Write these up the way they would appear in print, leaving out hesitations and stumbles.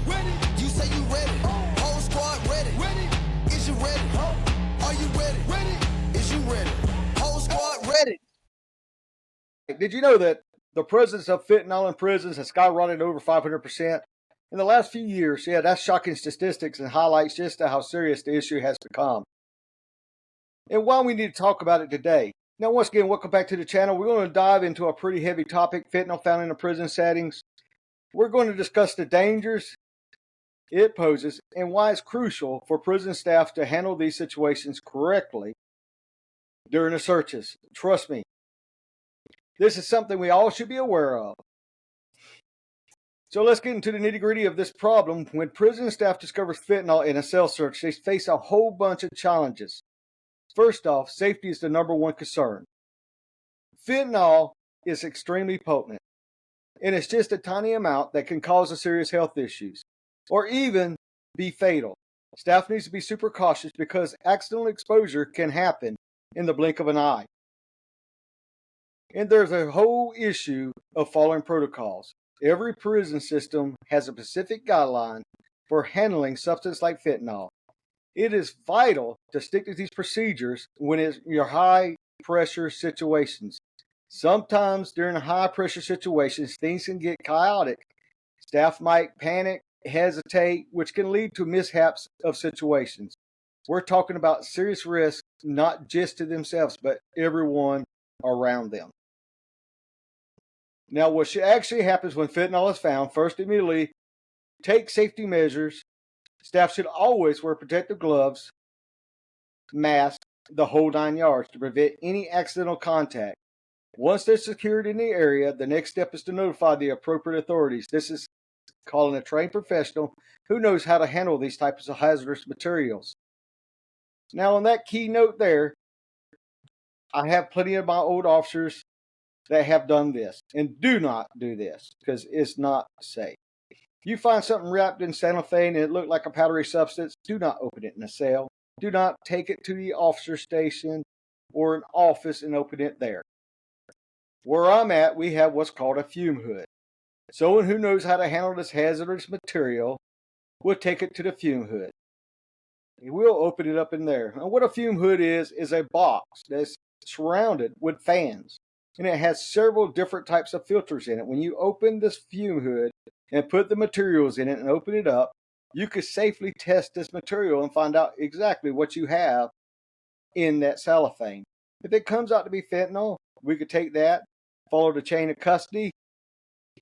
Ready. You say you ready. Whole squad ready. Ready. Is you ready? Are you ready? Ready. Is you ready? Whole squad ready. Did you know that the presence of fentanyl in prisons has skyrocketed over 500% in the last few years? Yeah, that's shocking statistics and highlights just how serious the issue has become. And why we need to talk about it today. Now, once again, welcome back to the channel. We're going to dive into a pretty heavy topic, fentanyl found in the prison settings. We're going to discuss the dangers it poses and why it's crucial for prison staff to handle these situations correctly during the searches. Trust me, this is something we all should be aware of. So let's get into the nitty-gritty of this problem. When prison staff discovers fentanyl in a cell search, they face a whole bunch of challenges. First off, safety is the number one concern. Fentanyl is extremely potent, and it's just a tiny amount that can cause serious health issues, or even be fatal. Staff needs to be super cautious because accidental exposure can happen in the blink of an eye. And there's a whole issue of following protocols. Every prison system has a specific guideline for handling substance like fentanyl. It is vital to stick to these procedures when it's your high pressure situations. Sometimes during high pressure situations, things can get chaotic. Staff might panic, hesitate, which can lead to mishaps of situations. We're talking about serious risk, not just to themselves, but everyone around them. Now, what actually happens when fentanyl is found, first, immediately take safety measures. Staff should always wear protective gloves, mask, the whole 9 yards to prevent any accidental contact. Once they're secured in the area, the next step is to notify the appropriate authorities. This is calling a trained professional who knows how to handle these types of hazardous materials. Now, on that key note there, I have plenty of my old officers that have done this. And do not do this because it's not safe. You find something wrapped in cellophane and it looked like a powdery substance, do not open it in a cell. Do not take it to the officer station or an office and open it there. Where I'm at, we have what's called a fume hood. Someone who knows how to handle this hazardous material will take it to the fume hood. We'll open it up in there. And what a fume hood is a box that's surrounded with fans. And it has several different types of filters in it. When you open this fume hood and put the materials in it and open it up, you could safely test this material and find out exactly what you have in that cellophane. If it comes out to be fentanyl, we could take that, follow the chain of custody.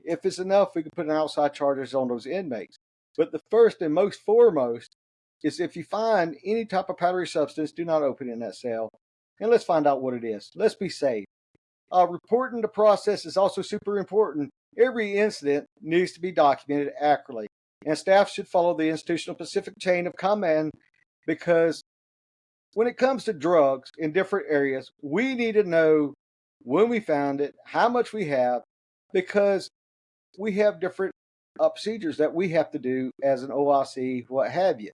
If it's enough, we could put an outside charges on those inmates. But the first and most foremost is if you find any type of powdery substance, do not open it in that cell. And let's find out what it is. Let's be safe. Reporting the process is also super important. Every incident needs to be documented accurately, and staff should follow the institutional specific chain of command because when it comes to drugs in different areas, we need to know when we found it, how much we have, because we have different procedures that we have to do as an OIC, what have you.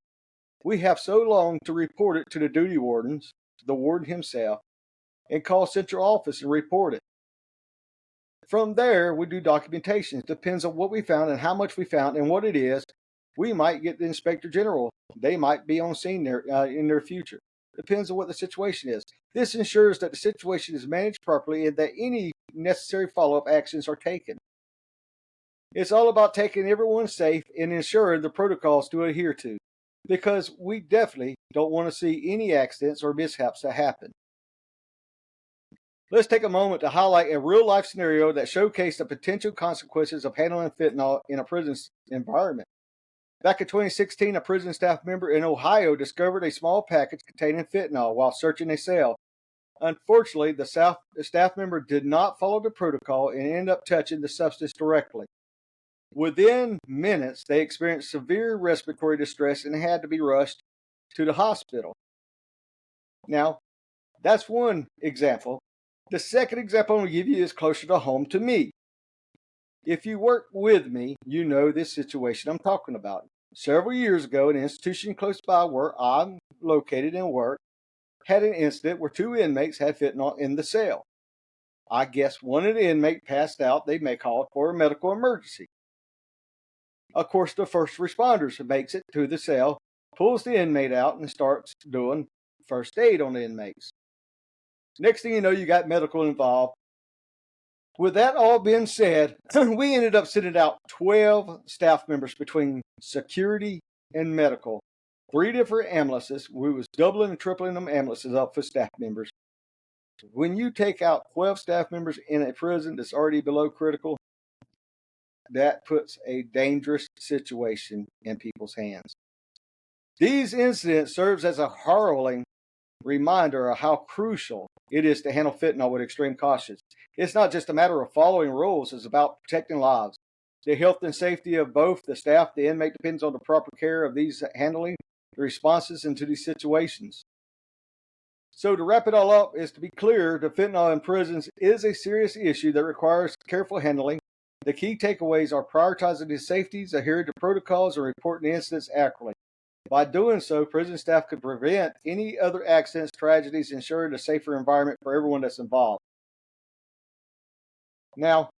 We have so long to report it to the duty wardens, the warden himself, and call central office and report it. From there, we do documentation. It depends on what we found and how much we found and what it is. We might get the inspector general. They might be on scene there in their future. Depends on what the situation is. This ensures that the situation is managed properly and that any necessary follow-up actions are taken. It's all about taking everyone safe and ensuring the protocols to adhere to, because we definitely don't want to see any accidents or mishaps that happen. Let's take a moment to highlight a real-life scenario that showcased the potential consequences of handling fentanyl in a prison environment. Back in 2016, a prison staff member in Ohio discovered a small package containing fentanyl while searching a cell. Unfortunately, the staff member did not follow the protocol and ended up touching the substance directly. Within minutes, they experienced severe respiratory distress and had to be rushed to the hospital. Now, that's one example. The second example I'm going to give you is closer to home to me. If you work with me, you know this situation I'm talking about. Several years ago, an institution close by where I'm located and work had an incident where 2 inmates had fentanyl in the cell. I guess one of the inmates passed out. They may call it for a medical emergency. of course, the first responders makes it to the cell, pulls the inmate out, and starts doing first aid on the inmates. Next thing you know, you got medical involved. With that all being said, we ended up sending out 12 staff members between security and medical. 3 different ambulances. We was doubling and tripling them ambulances up for staff members. When you take out 12 staff members in a prison that's already below critical, that puts a dangerous situation in people's hands. These incidents serves as a harrowing reminder of how crucial it is to handle fentanyl with extreme caution. It's not just a matter of following rules, it's about protecting lives. The health and safety of both the staff, the inmate depends on the proper care of these handling the responses into these situations. So to wrap it all up is to be clear, the fentanyl in prisons is a serious issue that requires careful handling. The key takeaways are prioritizing the safeties, adhering to protocols, and reporting incidents accurately. By doing so, prison staff could prevent any other accidents, tragedies, ensuring a safer environment for everyone that's involved. Now,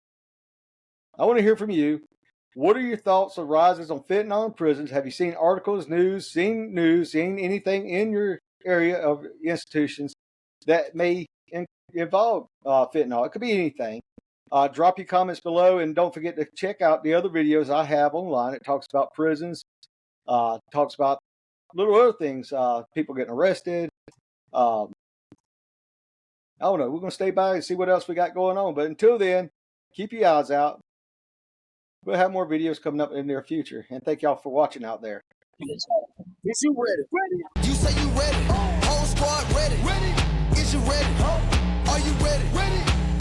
I want to hear from you. What are your thoughts on rises on fentanyl in prisons? Have you seen articles, seen anything in your area of institutions that may involve fentanyl? It could be anything. Drop your comments below, and don't forget to check out the other videos I have online. It talks about prisons, talks about little other things, people getting arrested. I don't know. We're going to stay by and see what else we got going on. But until then, keep your eyes out. We'll have more videos coming up in the near future. And thank y'all for watching out there. Is you ready? You say you ready. Whole squad ready. Is you ready? Are you ready?